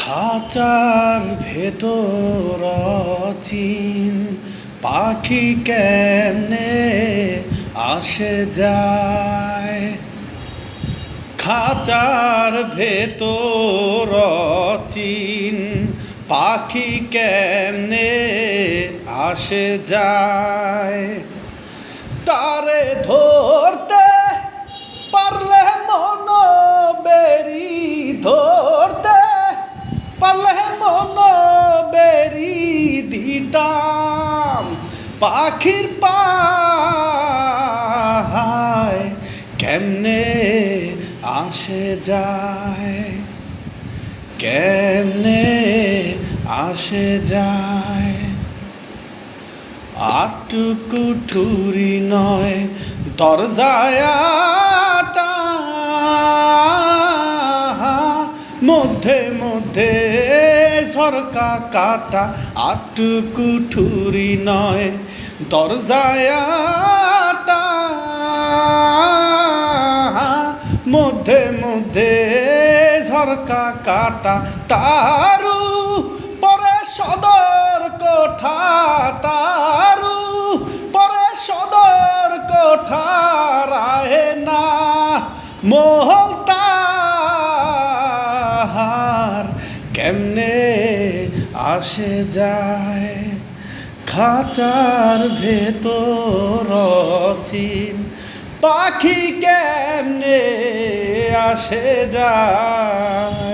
খাঁচার ভেতর চিন পাখি কেমনে আসে যায়। খাঁচার ভেতর চিন পাখি কেমনে আসে যায়। তারে ধরতে পারলে মন বেরি, ধরতে পারলে মন বেরি দিতাম পাখির পায় কেমনে আসে যায়, কেমনে আসে যায়। আটটুকু ঠুরি নয় দরজায়াটা, মধ্যে মধ্যে ঝরকা কাটা। আটটুকু ঠুরি নয় দরজায়াটা, মধ্যে মধ্যে ঝরকা কাটা। তারু পরে সদর কোঠা, তারু পরে সদর কোঠা রাহে না মহল তার কেমনে আসে যায়। খাঁচার ভেতর চিন পাখি কেমনে আসে যায়।